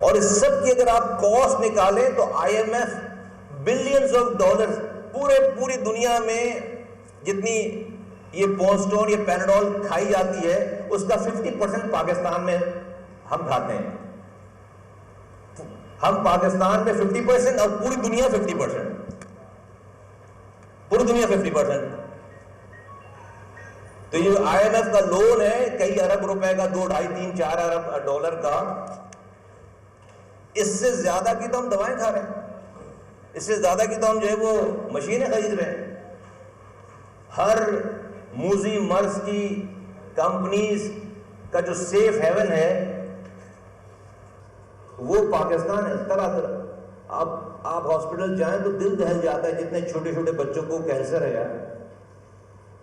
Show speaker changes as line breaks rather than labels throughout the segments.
اور اس سب کی اگر آپ کاسٹ نکالیں تو IMF بلینز آف ڈالر پوری دنیا میں جتنی یہ پونسٹون یہ پیناڈول کھائی جاتی ہے اس کا 50% پاکستان میں ہم کھاتے ہیں. ہم پاکستان میں 50% اور پوری دنیا 50%. پوری دنیا 50%. تو یہ IMF کا لون ہے کئی ارب روپے کا, 2 ڈھائی 3 4 ارب ڈالر کا, اس سے زیادہ کی تو ہم دوائیں کھا رہے ہیں, اس سے زیادہ کی تو ہم جو ہے وہ مشینیں خرید رہے ہیں. ہر موذی مرض کی کمپنیز کا جو سیف ہیون ہے وہ پاکستان ہے. طرح آپ ہاسپٹل جائیں تو دل دہل جاتا ہے, جتنے چھوٹے چھوٹے بچوں کو کینسر ہے یار.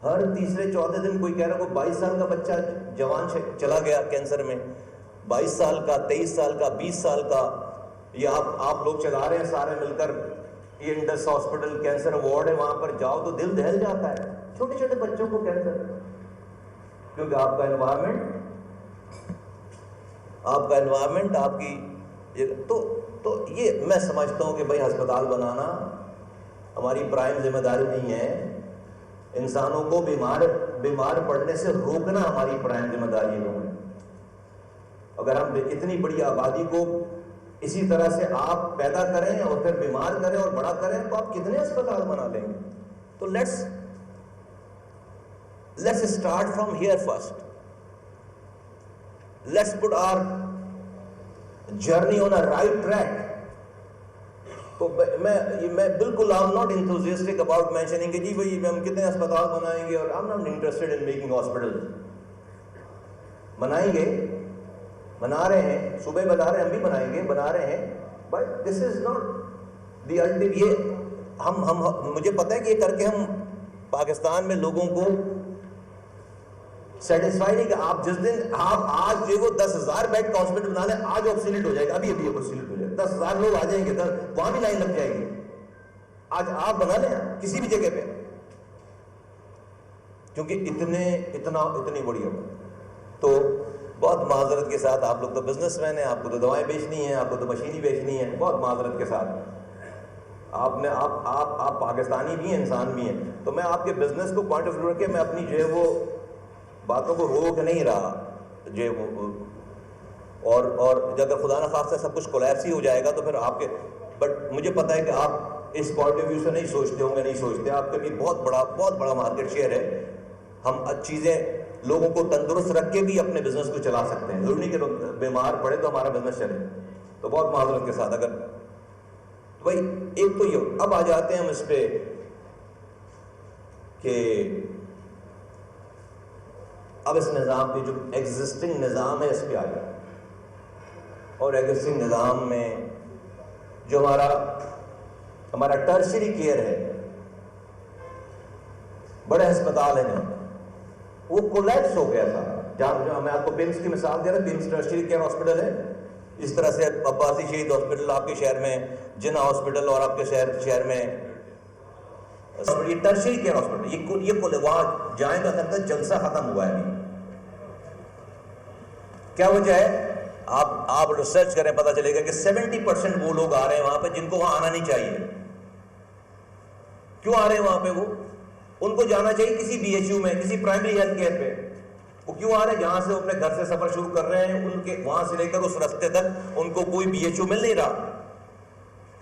ہر تیسرے چوتھے دن کوئی کہہ رہا ہے, کوئی 22 سال کا بچہ جوان چلا گیا کینسر میں, 22 سال کا, 23 سال کا, 20 سال کا. یہ آپ لوگ چلا رہے ہیں سارے مل کر, یہ انڈس ہاسپٹل کینسر وارڈ ہے, وہاں پر جاؤ تو دل دہل جاتا ہے. چھوٹے چھوٹے بچوں کو کینسر, کیونکہ آپ کا انوائرمنٹ آپ کی تو یہ میں سمجھتا ہوں کہ بھائی ہسپتال بنانا ہماری پرائم ذمہ داری نہیں ہے. انسانوں کو بیمار پڑنے سے روکنا ہماری پرائم ذمہ داری ہے. اگر ہم اتنی بڑی آبادی کو اسی طرح سے آپ پیدا کریں اور پھر بیمار کریں اور بڑا کریں تو آپ کتنے اسپتال بنا لیں گے. تو let's start from here first. Let's put our journey on a right track. تو میں بالکل I'm not enthusiastic about mentioning کہ جی بھائی ہم کتنے اسپتال بنائیں گے, اور I'm not interested in making hospitals. بنائیں گے, بنا رہے ہیں, صوبے بنا رہے ہیں, ہم بھی بنائیں گے, بنا رہے ہیں, but this is not the ultimate. یہ مجھے پتہ ہے کہ یہ کر کے ہم پاکستان میں لوگوں کو سیٹسفائی نہیں, کہ آپ جس دن آپ آج جو وہ 10,000 بیڈ کا ہاسپٹل بنا لیں, آج آبسلیٹ ہو جائے گا, ابھی آبسلیٹ ہو جائے گا, 10,000 لوگ آ جائیں گے, وہاں بھی لائن لگ جائے گی. آج آپ بنا لیں کسی بھی جگہ پہ, کیونکہ اتنی بڑی ہو. تو بہت معذرت کے ساتھ, آپ لوگ تو بزنس مین ہیں, آپ کو تو دوائیں بیچنی ہیں, آپ کو تو مشینی بیچنی ہے, بہت معذرت کے ساتھ. آپ پاکستانی بھی ہیں, انسان بھی ہیں, تو میں آپ کے بزنس کو پوائنٹ آف ویو رکھ کے میں اپنی جو ہے وہ باتوں کو روک نہیں رہا جو وہ, اور اگر خدا نخواستہ سب کچھ کولیپس ہی ہو جائے گا تو پھر آپ کے, بٹ مجھے پتہ ہے کہ آپ اس پوائنٹ آف ویو سے نہیں سوچتے ہوں گے, نہیں سوچتے. آپ کے بھی بہت بڑا مارکیٹ شیئر ہے. ہم چیزیں لوگوں کو تندرست رکھ کے بھی اپنے بزنس کو چلا سکتے ہیں, ضروری نہیں کہ بیمار پڑے تو ہمارا بزنس چلے. تو بہت معذرت کے ساتھ اگر بھائی ایک تو یہ, اب آ جاتے ہیں ہم اس پہ کہ اب اس نظام پہ جو ایگزسٹنگ نظام ہے اس پہ آ جائے, اور ایگزسٹنگ نظام میں جو ہمارا ٹرشری کیئر ہے, بڑے ہسپتال ہیں وہ کولیپس ہو گیا تھا. جہاں میں آپ کو بمس کی مثال دے رہا ہوں, بمس ٹرشری کیئر ہاسپٹل ہے. اس طرح سے عباسی شہید ہاسپٹل آپ کے شہر میں, جنا ہاسپٹل اور آپ کے شہر میں یہ ٹرشری کیئر ہاسپٹل, یہ وہاں جائیں گا کرتا جلسہ ختم ہوا ہے. کیا وجہ ہے؟ آپ ریسرچ کریں, پتہ چلے گا کہ 70% وہ لوگ آ رہے ہیں وہاں پہ جن کو وہاں آنا نہیں چاہیے. کیوں آ رہے ہیں وہاں پہ؟ وہ ان کو جانا چاہیے کسی BHU میں, کسی پرائمری ہیلتھ کیئر پہ. وہ کیوں آ رہے ہیں؟ جہاں سے وہ اپنے گھر سے سفر شروع کر رہے ہیں, ان کے وہاں سے لے کر اس رستے تک ان کو کوئی BHU مل نہیں رہا.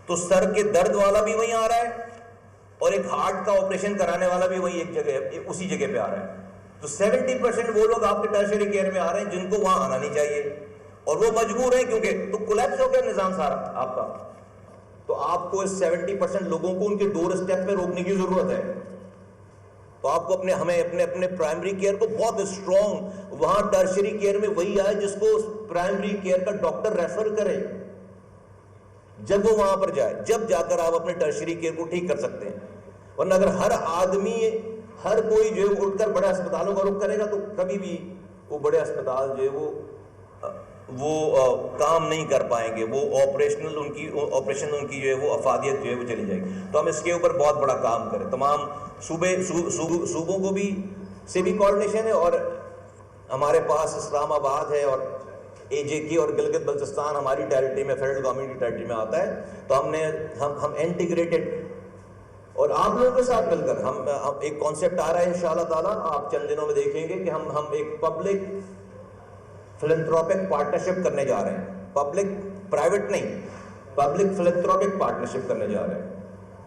تو سر کے درد والا بھی وہیں آ رہا ہے, اور ایک ہارٹ کا آپریشن کرانے والا بھی وہیں اسی جگہ پہ آ رہا ہے. تو 70% وہ لوگ آپ کے ٹرشری کیئر میں آ رہے ہیں جن کو وہاں آنا نہیں چاہیے, اور وہ مجبور ہیں کیونکہ تو کولیپس ہو گیا نظام سارا آپ کا. تو آپ کو اس 70% لوگوں کو ان کے ڈور اسٹیپ پہ روکنے کی ضرورت ہے. تو آپ کو ہمیں اپنے پرائمری کیئر کو بہت اسٹرانگ, وہاں ٹرشری کیئر میں وہی آئے جس کو پرائمری کیئر کا ڈاکٹر ریفر کرے, جب وہ وہاں پر جائے, جب جا کر آپ اپنے ٹرشری کیئر کو ٹھیک کر سکتے ہیں. ورنہ اگر ہر آدمی, ہر کوئی جو ہے اٹھ کر بڑے اسپتالوں کا رخ کرے گا تو کبھی بھی وہ بڑے اسپتال جو ہے وہ کام نہیں کر پائیں گے. وہ آپریشن ان کی جو ہے وہ افادیت جو ہے وہ چلی جائے گی. تو ہم اس کے اوپر بہت بڑا کام کریں. تمام صوبوں کو بھی سے بھی کوارڈینیشن ہے, اور ہمارے پاس اسلام آباد ہے, اور AJK اور گلگت بلتستان ہماری ٹیریٹری میں، فیڈرل گورنمنٹ کی ٹیریٹری میں آتا ہے، تو ہم انٹیگریٹڈ، اور آپ لوگوں کے ساتھ مل کر ہم ایک کانسیپٹ آ رہا ہے انشاءاللہ تعالیٰ، آپ چند دنوں میں دیکھیں گے کہ ہم ایک پبلک فلنتھروپک پارٹنرشپ کرنے جا رہے ہیں، پبلک پرائیویٹ نہیں، پبلک فلنتھروپک پارٹنرشپ کرنے جا رہے ہیں،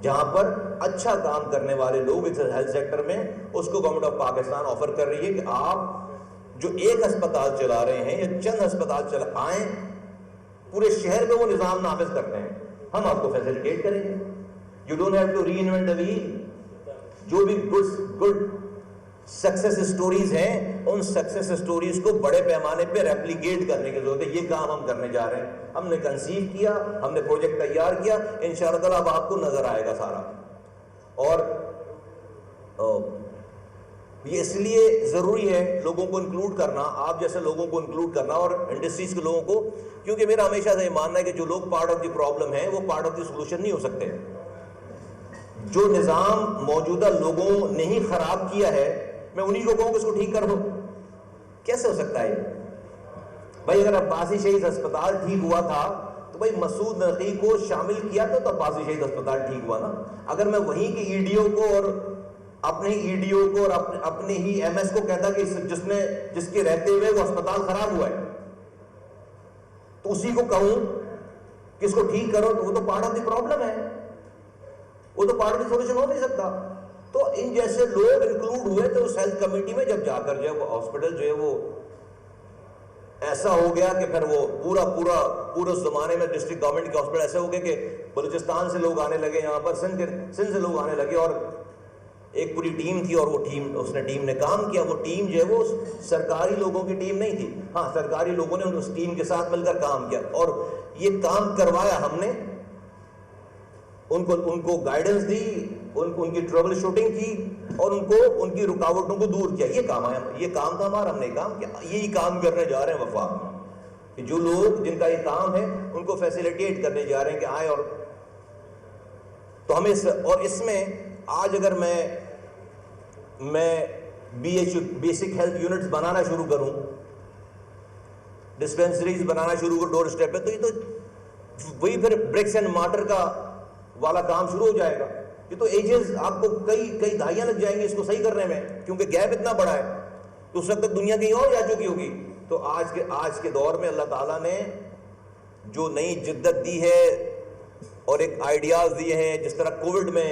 جہاں پر اچھا کام کرنے والے لوگ اس ہیلتھ سیکٹر میں، اس کو گورنمنٹ آف پاکستان آفر کر رہی ہے کہ آپ جو ایک ہسپتال چلا رہے ہیں یا چند ہسپتال آئیں، پورے شہر میں وہ نظام نافذ کرتے ہیں، ہم آپ کو فیسیلیٹیٹ کریں گے. You don't have to reinvent the wheel. جو بھی گڈ سکسیس اسٹوریز ہیں، ان سکسیس اسٹوریز کو بڑے پیمانے پہ ریپلیکیٹ کرنے کی ضرورت ہے. یہ کام ہم کرنے جا رہے ہیں. ہم نے کنسیو کیا، ہم نے پروجیکٹ تیار کیا، انشاءاللہ تعالیٰ اب آپ کو نظر آئے گا سارا. اور یہ اس لیے ضروری ہے لوگوں کو انکلوڈ کرنا، آپ جیسے لوگوں کو انکلوڈ کرنا، اور انڈسٹریز کے لوگوں کو، کیونکہ میرا ہمیشہ سے یہ ماننا ہے کہ جو لوگ پارٹ آف دی پرابلم ہیں وہ پارٹ آف دی سولوشن نہیں ہو سکتے. جو نظام موجودہ لوگوں نے ہی خراب کیا ہے، میں انہی کو کہوں کہ اس کو ٹھیک کر دو، کیسے ہو سکتا ہے؟ بھائی اگر عباسی شہید ہسپتال ٹھیک ہوا تھا تو بھائی مسعود نقی کو شامل کیا تو عباسی شہید ہسپتال ٹھیک ہوا نا. اگر میں وہیں کے EDO کو اور اپنے EDO کو اور اپنے ہی MS کو کہتا کہ جس کے رہتے ہوئے وہ ہسپتال خراب ہوا ہے، تو اسی کو کہوں کہ اس کو ٹھیک کرو، تو وہ تو پارٹ آف دی پرابلم ہے، وہ تو پارٹ آف دی سولوشن ہو نہیں سکتا. تو ان جیسے لوگ انکلوڈ ہوئے تو اس ہیلتھ کمیٹی میں جب جا کر جو ہے وہ ہاسپٹل جو ہے وہ ایسا ہو گیا کہ پھر وہ پورا اس زمانے میں ڈسٹرکٹ گورنمنٹ کے ہاسپٹل ایسے ہو گئے کہ بلوچستان سے لوگ آنے لگے، یہاں پر سندھ سے لوگ آنے لگے، اور ایک پوری ٹیم تھی، اور وہ ٹیم نے کام کیا. وہ ٹیم جو ہے وہ سرکاری لوگوں کی ٹیم نہیں تھی، ہاں سرکاری لوگوں نے اس ٹیم کے ساتھ مل کر کام کیا، اور یہ کام کروایا ہم نے، ان کو گائیڈنس دی، ان کی ٹربل شوٹنگ کی، اور ان کی رکاوٹوں کو دور کیا. یہ کام تھا ہمارا، ہم نے کام کیا. یہی کام کرنے جا رہے ہیں وفاق میں، کہ جو لوگ جن کا یہ کام ہے ان کو فیسیلیٹیٹ کرنے جا رہے ہیں کہ آئیں. اور تو ہمیں اور اس میں آج اگر میں BHU بیسک ہیلتھ یونٹس بنانا شروع کروں، ڈسپینسریز بنانا شروع کروں ڈور اسٹیپ پہ، تو یہ تو وہی پھر برکس اینڈ مارٹر کا والا کام شروع ہو جائے گا. یہ تو ایجز آپ کو کئی دہائیاں لگ جائیں گی اس کو صحیح کرنے میں، کیونکہ گیپ اتنا بڑا ہے. تو اس وقت تک دنیا کہیں اور جا چکی ہوگی. تو آج کے دور میں اللہ تعالیٰ نے جو نئی جدت دی ہے اور ایک آئیڈیاز دیے ہیں، جس طرح کووڈ میں